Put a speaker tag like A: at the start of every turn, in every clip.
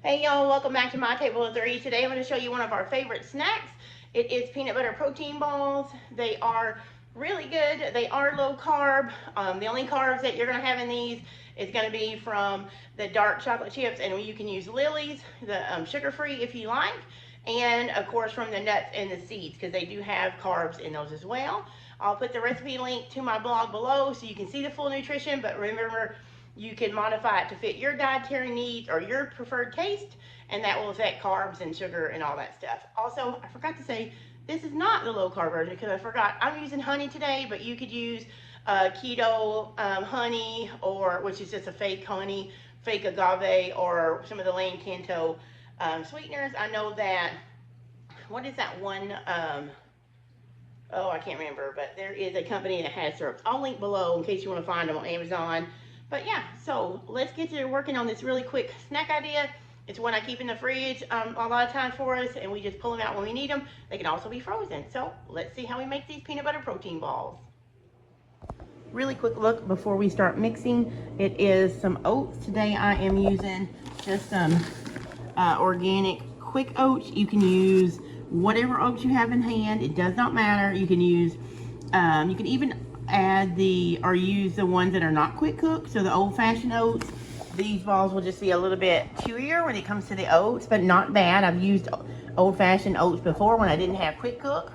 A: Hey y'all, welcome back to My Table of Three. Today I'm going to show you one of our favorite snacks. It is peanut butter protein balls. They are really good. They are low carb. The only carbs that you're going to have in these is going to be from the dark chocolate chips, and you can use Lily's, the sugar-free if you like, and of course from the nuts and the seeds because they do have carbs in those as well. I'll put the recipe link to my blog below so you can see the full nutrition, but remember, you can modify it to fit your dietary needs or your preferred taste, and that will affect carbs and sugar and all that stuff. Also, I forgot to say, this is not the low carb version because I forgot. I'm using honey today, but you could use keto honey, or which is just a fake honey, fake agave, or some of the Lane Kinto sweeteners. I know that, what is that one? Oh, I can't remember, but there is a company that has syrups. I'll link below in case you want to find them on Amazon. But yeah, so let's get to working on this really quick snack idea. It's one I keep in the fridge a lot of times for us, and we just pull them out when we need them. They can also be frozen. So let's see how we make these peanut butter protein balls. Really quick look before we start mixing. It is some oats. Today I am using just some organic quick oats. You can use whatever oats you have in hand. It does not matter. You can use, you can even add or use the ones that are not quick cooked. So the old-fashioned oats, these balls will just be a little bit chewier when it comes to the oats, but not bad. I've used old-fashioned oats before when I didn't have quick cook.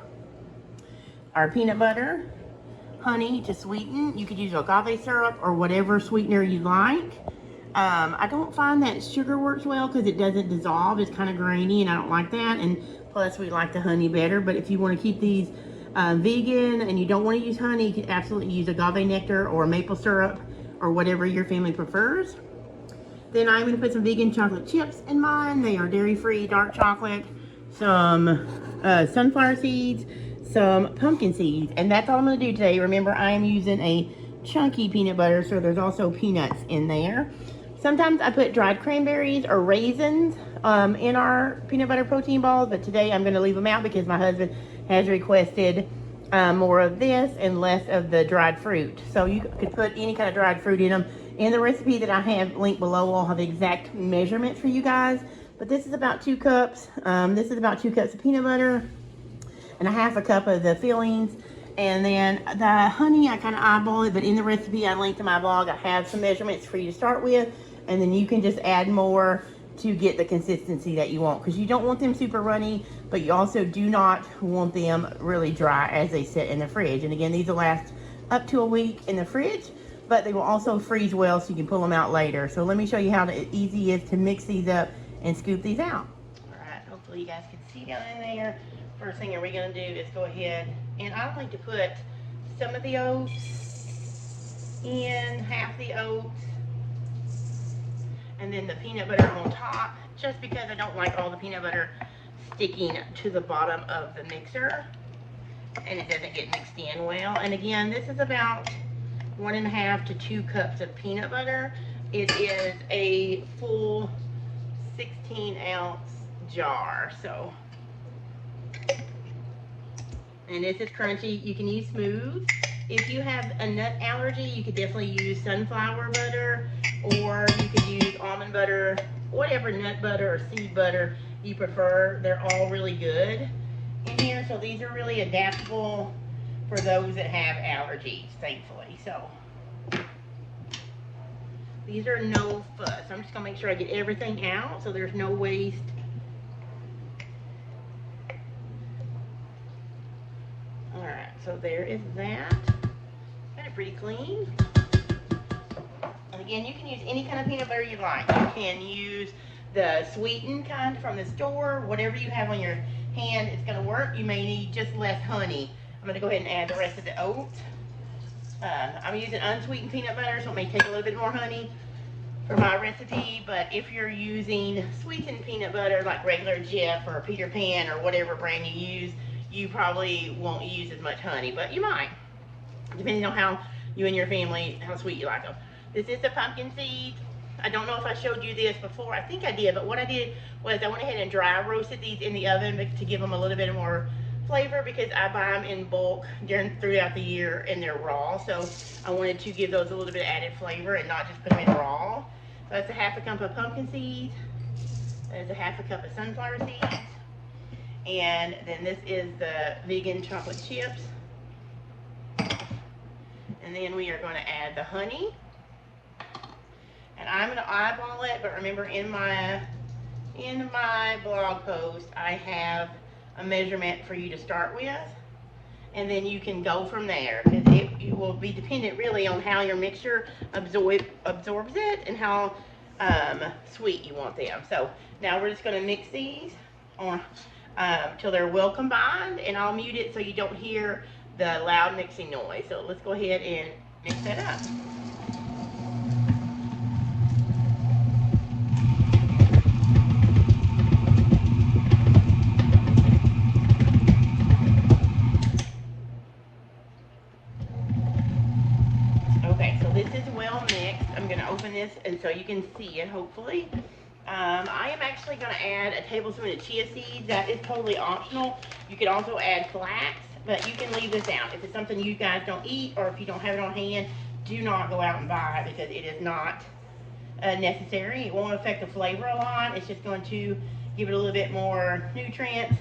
A: Our peanut butter, honey to sweeten. You could use agave syrup or whatever sweetener you like. I don't find that sugar works well because it doesn't dissolve. It's kind of grainy and I don't like that, and plus we like the honey better. But if you want to keep these vegan and you don't want to use honey, you can absolutely use agave nectar or maple syrup or whatever your family prefers. Then I'm going to put some vegan chocolate chips in mine. They are dairy-free, dark chocolate, some sunflower seeds, some pumpkin seeds, and that's all I'm going to do today. Remember, I am using a chunky peanut butter, so there's also peanuts in there. Sometimes I put dried cranberries or raisins in our peanut butter protein balls, but today I'm going to leave them out because my husband has requested more of this and less of the dried fruit. So you could put any kind of dried fruit in them. In the recipe that I have linked below, I'll have the exact measurements for you guys. But this is about 2 cups. This is about 2 cups of peanut butter and a half a cup of the fillings. And then the honey, I kind of eyeball it, but in the recipe I linked to my blog, I have some measurements for you to start with. And then you can just add more to get the consistency that you want, because you don't want them super runny, but you also do not want them really dry as they sit in the fridge. And again, these will last up to a week in the fridge, but they will also freeze well so you can pull them out later. So let me show you how easy it is to mix these up and scoop these out. All right, hopefully you guys can see down in there. First thing we're going to do is go ahead, and I like to put some of the oats in, half the oats, and then the peanut butter on top, just because I don't like all the peanut butter sticking to the bottom of the mixer and it doesn't get mixed in well. And again, this is about 1.5 to 2 cups of peanut butter. It is a full 16-ounce jar. So, and this is crunchy. You can use smooth. If you have a nut allergy, you could definitely use sunflower butter, or you could use almond butter, whatever nut butter or seed butter you prefer. They're all really good in here. So these are really adaptable for those that have allergies, thankfully. So these are no fuss. I'm just gonna make sure I get everything out so there's no waste. All right, so there is that. Got it pretty clean. And again, you can use any kind of peanut butter you like. You can use the sweetened kind from the store. Whatever you have on your hand, it's going to work. You may need just less honey. I'm going to go ahead and add the rest of the oats. I'm using unsweetened peanut butter, so it may take a little bit more honey for my recipe. But if you're using sweetened peanut butter, like regular Jif or Peter Pan or whatever brand you use, you probably won't use as much honey, but you might, depending on how you and your family, how sweet you like them. This is the pumpkin seeds. I don't know if I showed you this before. I think I did, but what I did was I went ahead and dry roasted these in the oven to give them a little bit more flavor, because I buy them in bulk throughout the year and they're raw. So I wanted to give those a little bit of added flavor and not just put them in raw. So that's a half a cup of pumpkin seeds, There's a half a cup of sunflower seeds. And then this is the vegan chocolate chips. And then we are going to add the honey. And I'm going to eyeball it, but remember in my blog post, I have a measurement for you to start with. And then you can go from there, because it will be dependent really on how your mixture absorbs it and how sweet you want them. So now we're just going to mix these on till they're well combined, and I'll mute it so you don't hear the loud mixing noise. So let's go ahead and mix that up. Okay, so this is well mixed. I'm going to open this and so you can see it, hopefully. I am actually going to add a tablespoon of chia seeds. That is totally optional. You could also add flax, but you can leave this out. If it's something you guys don't eat, or if you don't have it on hand, do not go out and buy it, because it is not necessary. It won't affect the flavor a lot. It's just going to give it a little bit more nutrients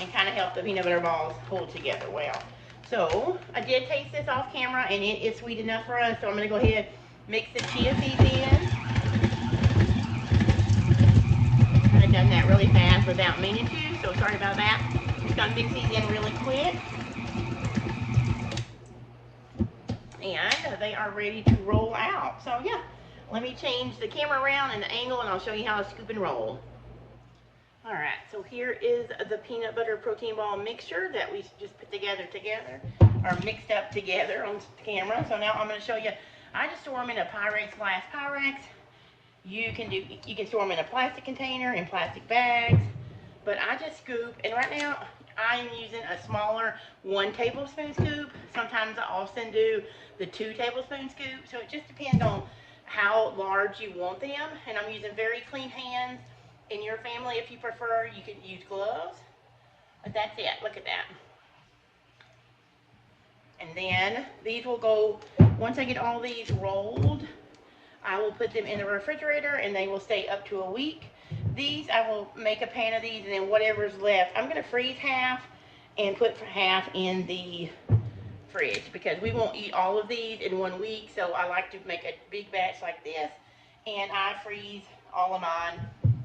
A: and kind of help the peanut butter balls hold together well. So I did taste this off camera, and it is sweet enough for us. So I'm going to go ahead and mix the chia seeds in. I've done that really fast without meaning to, so sorry about that. Just going to mix these in really quick. And they are ready to roll out. So yeah, let me change the camera around and the angle, and I'll show you how to scoop and roll. All right, so here is the peanut butter protein ball mixture that we just put together, or mixed up together on camera. So now I'm going to show you. I just store them in a Pyrex glass Pyrex. You can store them in a plastic container, in plastic bags, but I just scoop. And right now I'm using a smaller 1 tablespoon scoop. Sometimes I also do the 2 tablespoon scoop. So it just depends on how large you want them. And I'm using very clean hands. In your family, if you prefer, you could use gloves. But that's it. Look at that. And then these will go, once I get all these rolled, I will put them in the refrigerator, and they will stay up to a week. These, I will make a pan of these, and then whatever's left, I'm going to freeze half and put half in the fridge, because we won't eat all of these in 1 week. So I like to make a big batch like this, and I freeze all of mine.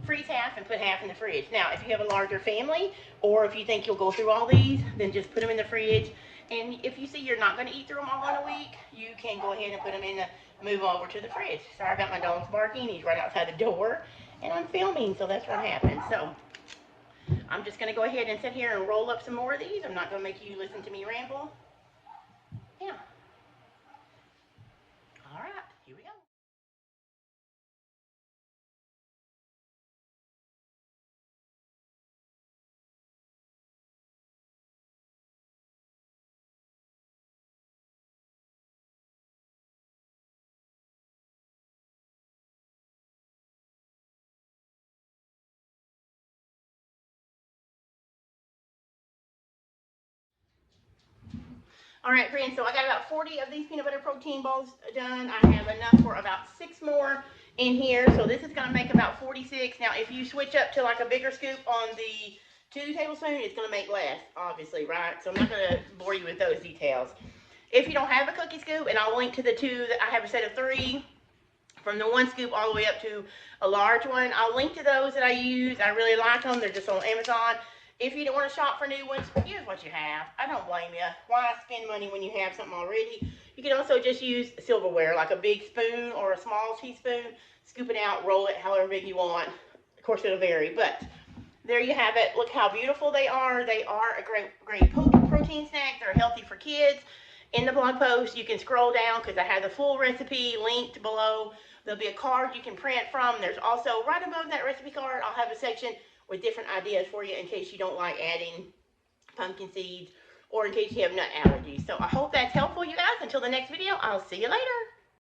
A: Freeze half and put half in the fridge. Now, if you have a larger family, or if you think you'll go through all these, then just put them in the fridge. And if you see you're not going to eat through them all in a week, you can go ahead and put them in move over to the fridge. Sorry about my dog's barking. He's right outside the door, and I'm filming, so that's what happened. So I'm just going to go ahead and sit here and roll up some more of these. I'm not going to make you listen to me ramble. Yeah. All right, here we go. All right, friends, so I got about 40 of these peanut butter protein balls done. I have enough for about 6 more in here. So this is going to make about 46. Now, if you switch up to like a bigger scoop on the 2 tablespoons, it's going to make less, obviously, right? So I'm not going to bore you with those details. If you don't have a cookie scoop, and I'll link to the 2, that I have a set of 3, from the 1 scoop all the way up to a large one. I'll link to those that I use. I really like them. They're just on Amazon. If you don't want to shop for new ones, use what you have. I don't blame you. Why spend money when you have something already? You can also just use silverware, like a big spoon or a small teaspoon. Scoop it out, roll it however big you want. Of course, it'll vary, but there you have it. Look how beautiful they are. They are a great protein snack. They're healthy for kids. In the blog post, you can scroll down because I have the full recipe linked below. There'll be a card you can print from. There's also, right above that recipe card, I'll have a section with different ideas for you in case you don't like adding pumpkin seeds, or in case you have nut allergies. So I hope that's helpful, you guys. Until the next video, I'll see you later.